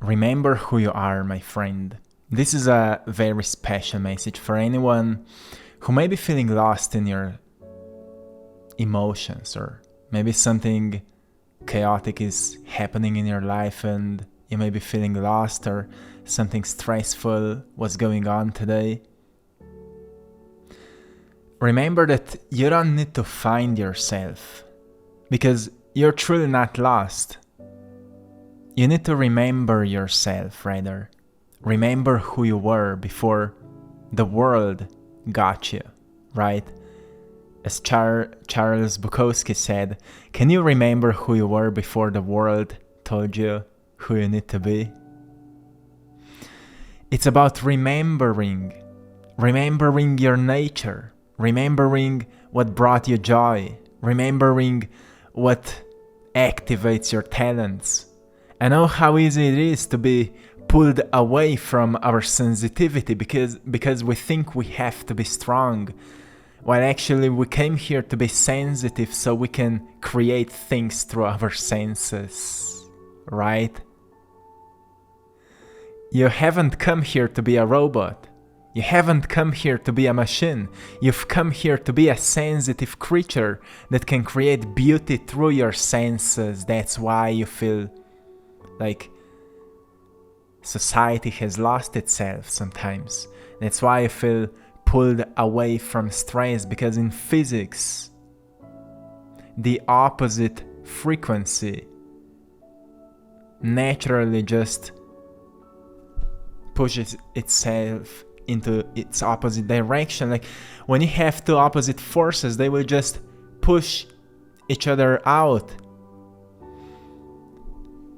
Remember who you are, my friend. This is a very special message for anyone who may be feeling lost in your emotions, or maybe something chaotic is happening in your life and you may be feeling lost, or something stressful was going on today. Remember that you don't need to find yourself, because you're truly not lost. You need to remember yourself, rather. Remember who you were before the world got you, right? As Charles Bukowski said, can you remember who you were before the world told you who you need to be? It's about remembering your nature, remembering what brought you joy, remembering what activates your talents. I know how easy it is to be pulled away from our sensitivity because we think we have to be strong, while actually we came here to be sensitive so we can create things through our senses, right? You haven't come here to be a robot. You haven't come here to be a machine. You've come here to be a sensitive creature that can create beauty through your senses. That's why you feel like society has lost itself sometimes. That's why you feel pulled away from stress, because in physics, the opposite frequency naturally just pushes itself into its opposite direction. Like when you have two opposite forces, they will just push each other out.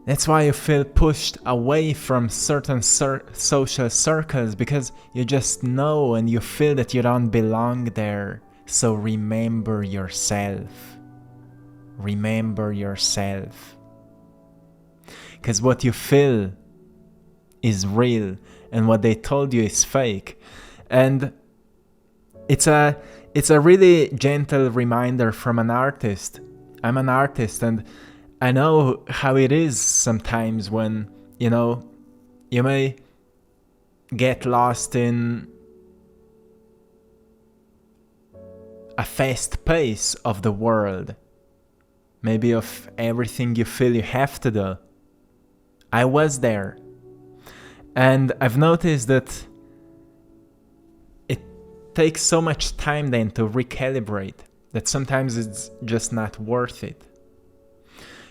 That's why you feel pushed away from certain social circles, because you just know and you feel that you don't belong there. So remember yourself. Remember yourself. Because what you feel is real and what they told you is fake. And it's a really gentle reminder from an artist. I'm an artist, and I know how it is sometimes when, you may get lost in a fast pace of the world. Maybe of everything you feel you have to do. I was there. And I've noticed that it takes so much time then to recalibrate that sometimes it's just not worth it.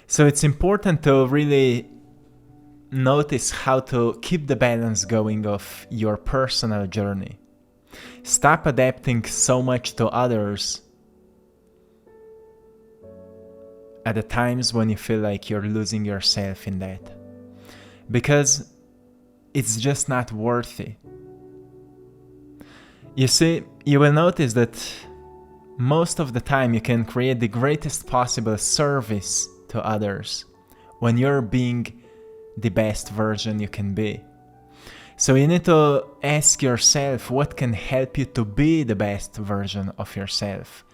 So it's important to really notice how to keep the balance going of your personal journey. Stop adapting so much to others at the times when you feel like you're losing yourself in that. Because it's just not worthy. You see, you will notice that most of the time you can create the greatest possible service to others when you're being the best version you can be. So you need to ask yourself what can help you to be the best version of yourself.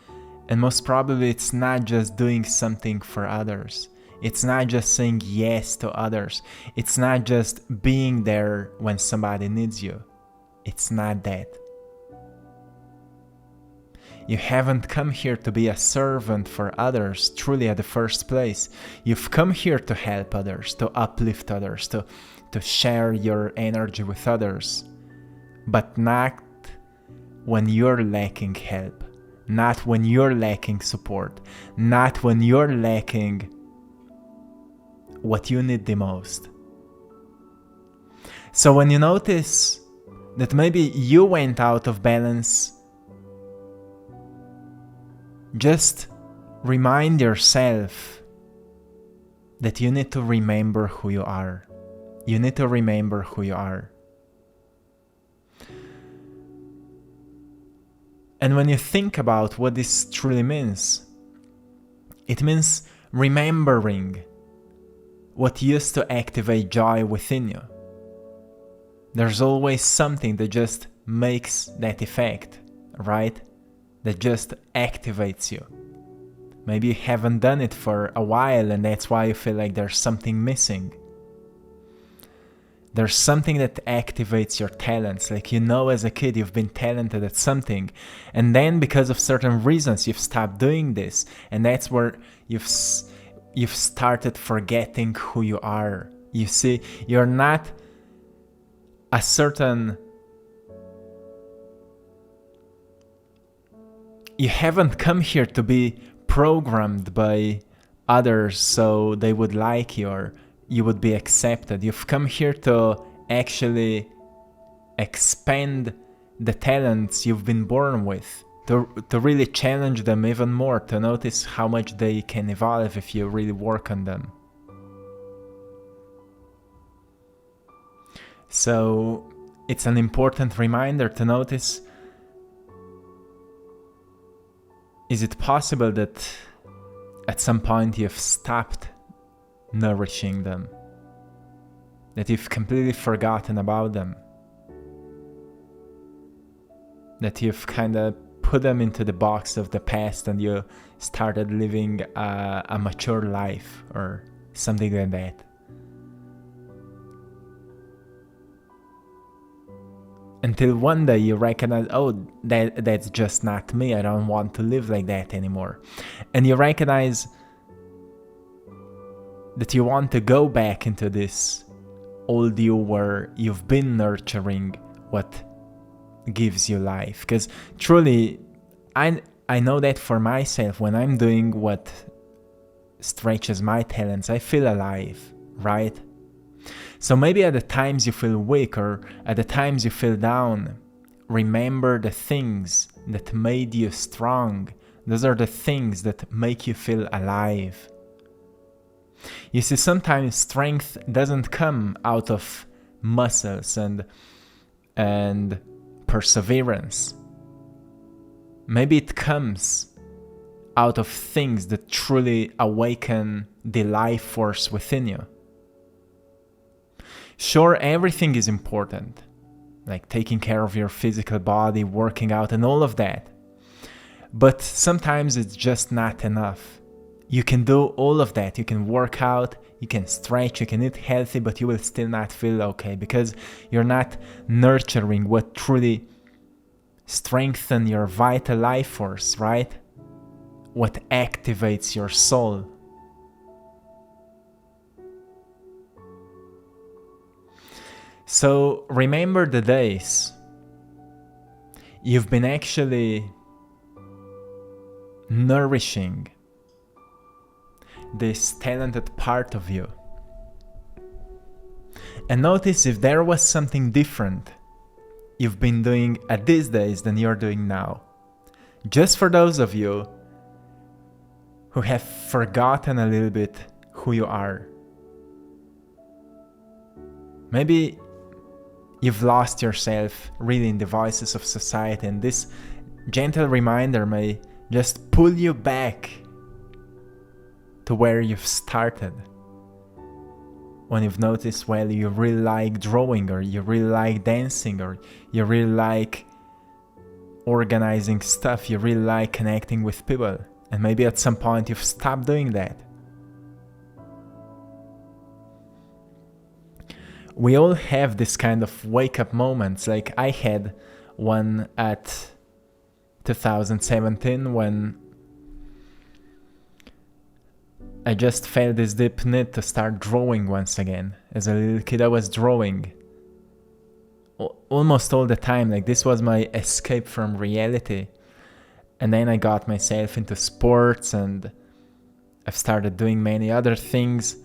And most probably it's not just doing something for others. It's not just saying yes to others. It's not just being there when somebody needs you. It's not that. You haven't come here to be a servant for others truly at the first place. You've come here to help others, to uplift others, to share your energy with others. But not when you're lacking help. Not when you're lacking support. Not when you're lacking what you need the most. So when you notice that maybe you went out of balance, just remind yourself that you need to remember who you are. You need to remember who you are. And when you think about what this truly means, it means remembering what used to activate joy within you. There's always something that just makes that effect, right? That just activates you. Maybe you haven't done it for a while and that's why you feel like there's something missing. There's something that activates your talents. Like, you know, as a kid, you've been talented at something. And then because of certain reasons, you've stopped doing this. And that's where you've started forgetting who you are. You see, you're not a certain... You haven't come here to be programmed by others so they would like you or you would be accepted. You've come here to actually expand the talents you've been born with, to really challenge them even more, to notice how much they can evolve if you really work on them. So it's an important reminder to notice, is it possible that at some point you've stopped nourishing them? That you've completely forgotten about them? That you've kind of put them into the box of the past and you started living a mature life or something like that? Until one day you recognize, oh, that's just not me. I don't want to live like that anymore. And you recognize that you want to go back into this old you where you've been nurturing what gives you life. Because truly, I know that for myself, when I'm doing what stretches my talents, I feel alive, right? So maybe at the times you feel weak or at the times you feel down, remember the things that made you strong. Those are the things that make you feel alive. You see, sometimes strength doesn't come out of muscles and perseverance. Maybe it comes out of things that truly awaken the life force within you. Sure, everything is important, like taking care of your physical body, working out and all of that. But sometimes it's just not enough. You can do all of that. You can work out, you can stretch, you can eat healthy, but you will still not feel okay because you're not nurturing what truly strengthens your vital life force, right? What activates your soul. So remember the days you've been actually nourishing this talented part of you. And notice if there was something different you've been doing at these days than you're doing now. Just for those of you who have forgotten a little bit who you are. Maybe you've lost yourself really in the voices of society, and this gentle reminder may just pull you back to where you've started. When you've noticed, well, you really like drawing, or you really like dancing, or you really like organizing stuff, you really like connecting with people, and maybe at some point you've stopped doing that. We all have this kind of wake-up moments. Like I had one at 2017 when I just felt this deep need to start drawing once again. As a little kid I was drawing almost all the time. Like this was my escape from reality. And then I got myself into sports and I've started doing many other things.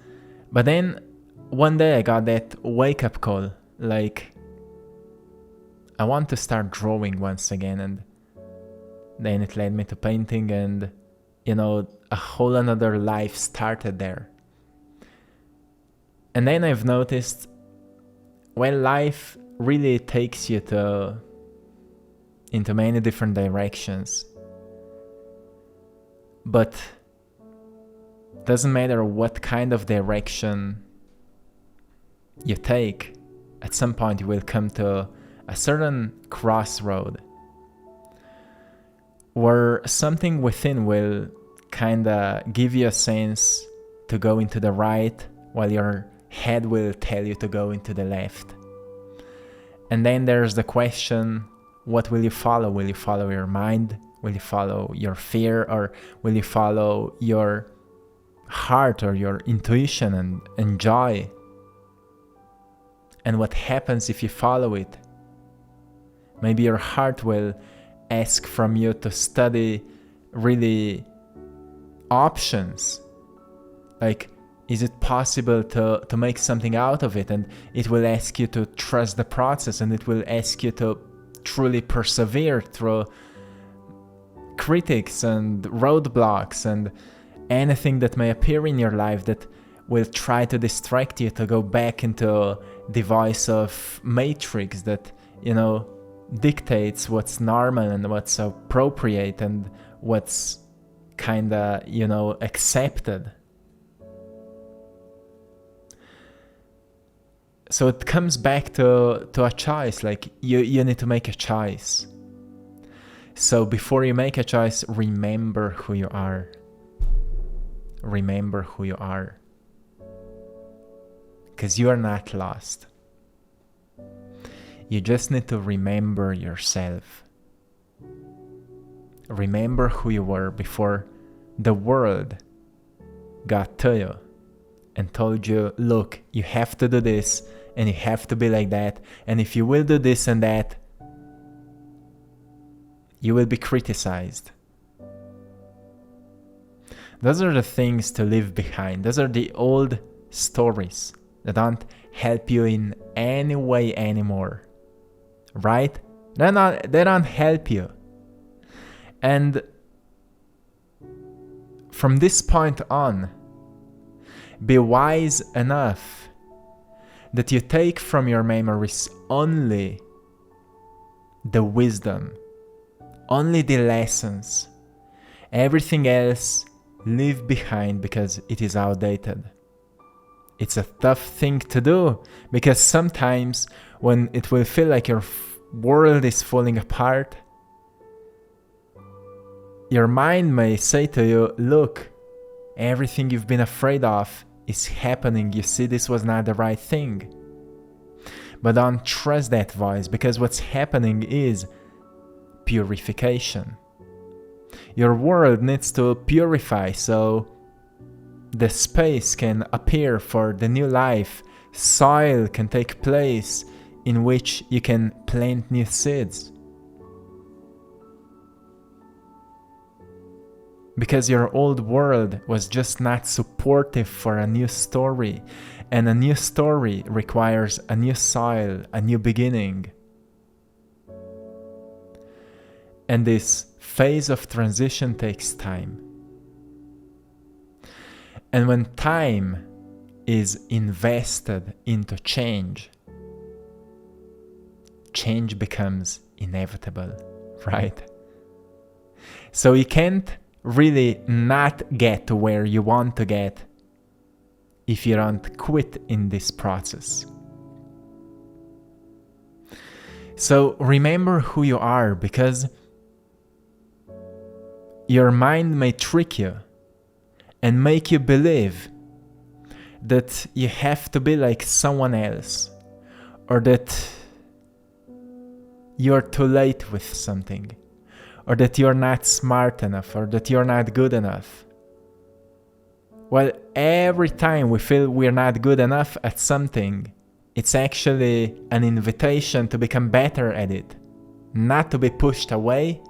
But then one day I got that wake-up call, like, I want to start drawing once again, and then it led me to painting, and, you know, a whole another life started there. And then I've noticed, well, life really takes you into many different directions. But doesn't matter what kind of direction you take, at some point you will come to a certain crossroad where something within will kinda give you a sense to go into the right while you're head will tell you to go into the left. And then there's the question, what will you follow? Will you follow your mind? Will you follow your fear? Or will you follow your heart or your intuition and joy? And what happens if you follow it? Maybe your heart will ask from you to study really options. Like, is it possible to make something out of it? And it will ask you to trust the process, and it will ask you to truly persevere through critics and roadblocks and anything that may appear in your life that will try to distract you to go back into the voice of matrix that, dictates what's normal and what's appropriate and what's kinda, accepted. So it comes back to a choice, like you need to make a choice. So before you make a choice, remember who you are. Remember who you are. Because you are not lost. You just need to remember yourself. Remember who you were before the world got to you and told you, look, you have to do this and you have to be like that, and if you will do this and that, you will be criticized. Those are the things to leave behind. Those are the old stories that don't help you in any way anymore. Right? They don't help you. And from this point on, be wise enough that you take from your memories only the wisdom, only the lessons. Everything else leave behind because it is outdated. It's a tough thing to do because sometimes when it will feel like your world is falling apart, your mind may say to you, look, everything you've been afraid of is happening. You see, this was not the right thing. But don't trust that voice, because what's happening is purification. Your world needs to purify so the space can appear for the new life. Soil can take place in which you can plant new seeds. Because your old world was just not supportive for a new story. And a new story requires a new soil, a new beginning. And this phase of transition takes time. And when time is invested into change, change becomes inevitable, right? So you can't really not get to where you want to get if you don't quit in this process. So remember who you are, because your mind may trick you and make you believe that you have to be like someone else, or that you're too late with something, or that you're not smart enough, or that you're not good enough. Well, every time we feel we're not good enough at something, it's actually an invitation to become better at it, not to be pushed away,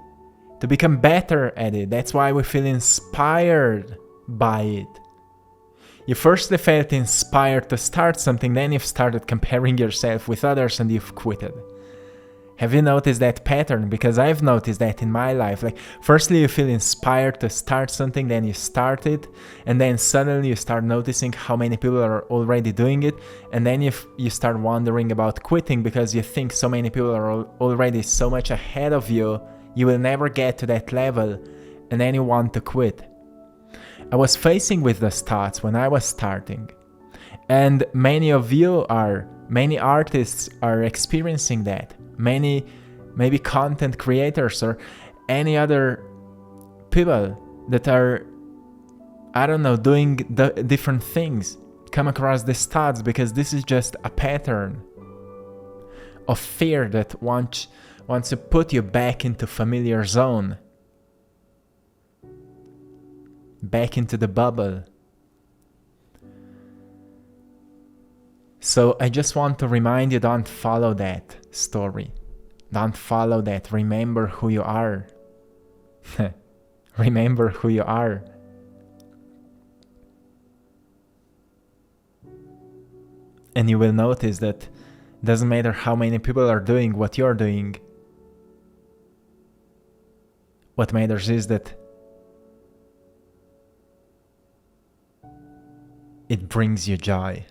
to become better at it. That's why we feel inspired by it. You firstly felt inspired to start something, then you've started comparing yourself with others and you've quitted. Have you noticed that pattern? Because I've noticed that in my life. Like, firstly you feel inspired to start something, then you start it, and then suddenly you start noticing how many people are already doing it, and then you start wondering about quitting because you think so many people are already so much ahead of you, you will never get to that level, and then you want to quit. I was facing with those thoughts when I was starting, and many artists are experiencing that. Many maybe content creators or any other people that are, I don't know, doing the different things, come across these thoughts because this is just a pattern of fear that wants to put you back into familiar zone, back into the bubble. So I just want to remind you, don't follow that story. Don't follow that. Remember who you are. Remember who you are. And you will notice that it doesn't matter how many people are doing what you're doing. What matters is that it brings you joy.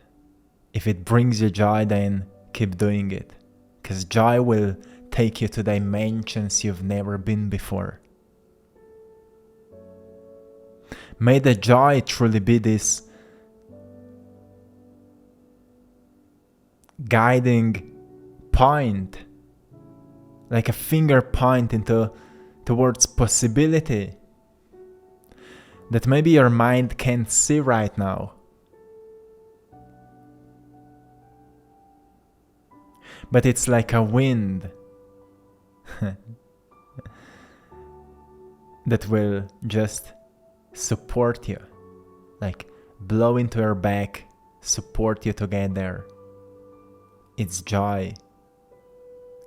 If it brings you joy, then keep doing it. Because joy will take you to dimensions you've never been before. May the joy truly be this guiding point, like a finger point towards possibility that maybe your mind can't see right now. But it's like a wind that will just support you, like blow into your back, support you to get there. It's joy,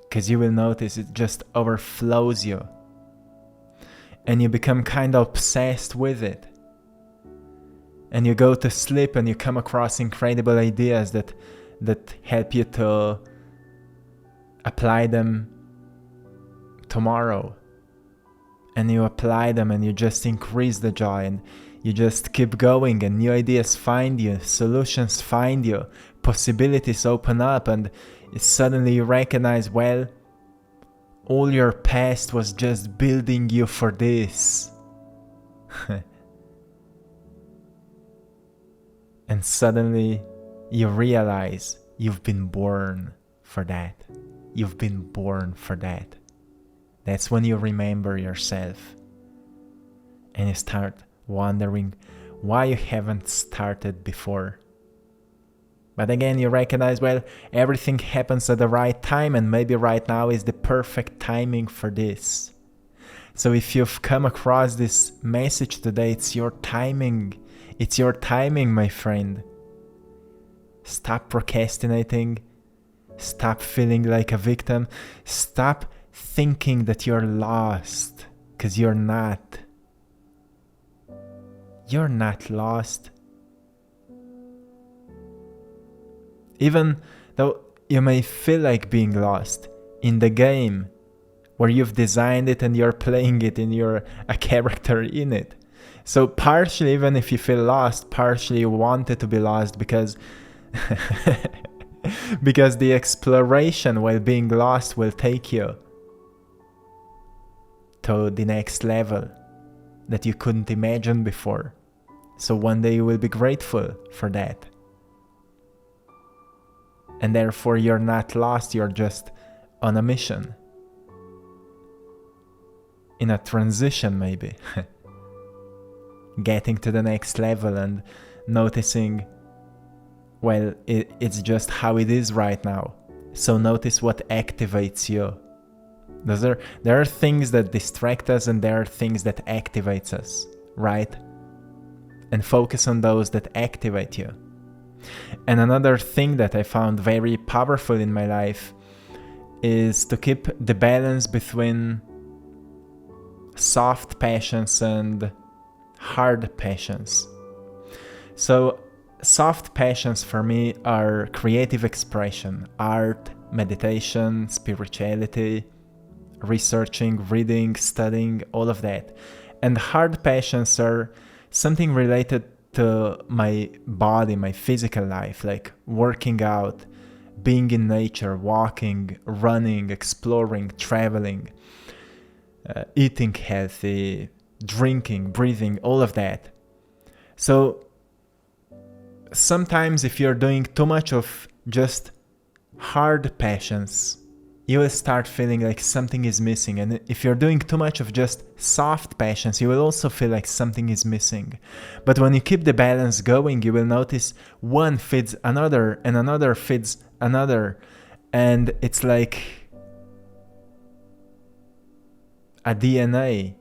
because you will notice it just overflows you and you become kind of obsessed with it, and you go to sleep and you come across incredible ideas that help you to apply them tomorrow, and you apply them and you just increase the joy, and you just keep going, and new ideas find you, solutions find you, possibilities open up, and suddenly you recognize, well, all your past was just building you for this. And suddenly you realize you've been born for that. You've been born for that. That's when you remember yourself and you start wondering why you haven't started before. But again, you recognize, well, everything happens at the right time, and maybe right now is the perfect timing for this. So if you've come across this message today, it's your timing. It's your timing, my friend. Stop procrastinating. Stop feeling like a victim. Stop thinking that you're lost, because you're not. You're not lost. Even though you may feel like being lost in the game where you've designed it and you're playing it and you're a character in it. So partially, even if you feel lost, partially you want it to be lost because because the exploration while being lost will take you to the next level that you couldn't imagine before. So one day you will be grateful for that. And therefore you're not lost, you're just on a mission. In a transition maybe. Getting to the next level and noticing, well, it's just how it is right now. So notice what activates you. There are things that distract us and there are things that activates us, right? And focus on those that activate you. And another thing that I found very powerful in my life is to keep the balance between soft passions and hard passions. So soft passions for me are creative expression, art, meditation, spirituality, researching, reading, studying, all of that. And hard passions are something related to my body, my physical life, like working out, being in nature, walking, running, exploring, traveling, eating healthy, drinking, breathing, all of that. So sometimes if you're doing too much of just hard passions, you will start feeling like something is missing. And if you're doing too much of just soft passions, you will also feel like something is missing. But when you keep the balance going, you will notice one feeds another and another feeds another. And it's like a DNA.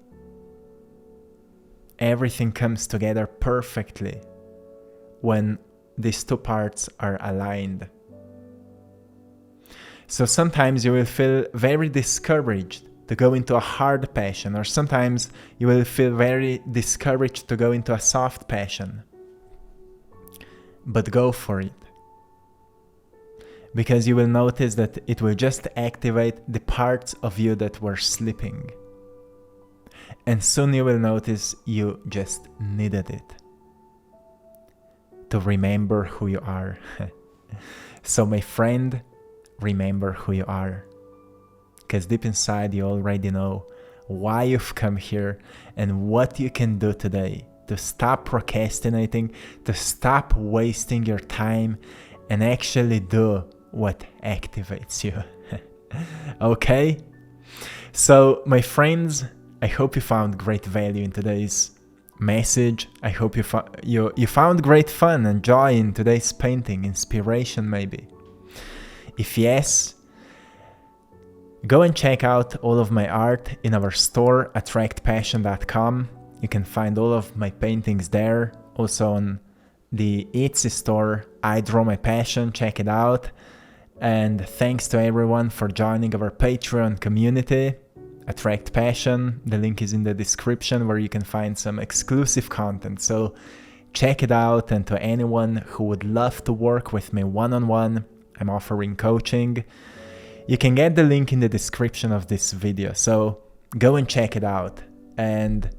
Everything comes together perfectly when these two parts are aligned. So sometimes you will feel very discouraged to go into a hard passion, or sometimes you will feel very discouraged to go into a soft passion. But go for it. Because you will notice that it will just activate the parts of you that were sleeping. And soon you will notice you just needed it to remember who you are. So my friend, remember who you are. Because deep inside you already know why you've come here and what you can do today to stop procrastinating, to stop wasting your time and actually do what activates you. Okay? So my friends, I hope you found great value in today's message. I hope you found great fun and joy in today's painting, inspiration maybe. If yes, go and check out all of my art in our store, AttractPassion.com. You can find all of my paintings there. Also on the Etsy store, I Draw My Passion, check it out. And thanks to everyone for joining our Patreon community, Attract Passion. The link is in the description where you can find some exclusive content. So check it out. And to anyone who would love to work with me one-on-one, I'm offering coaching. You can get the link in the description of this video. So go and check it out. And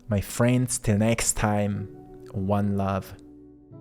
my friends, till next time, one love.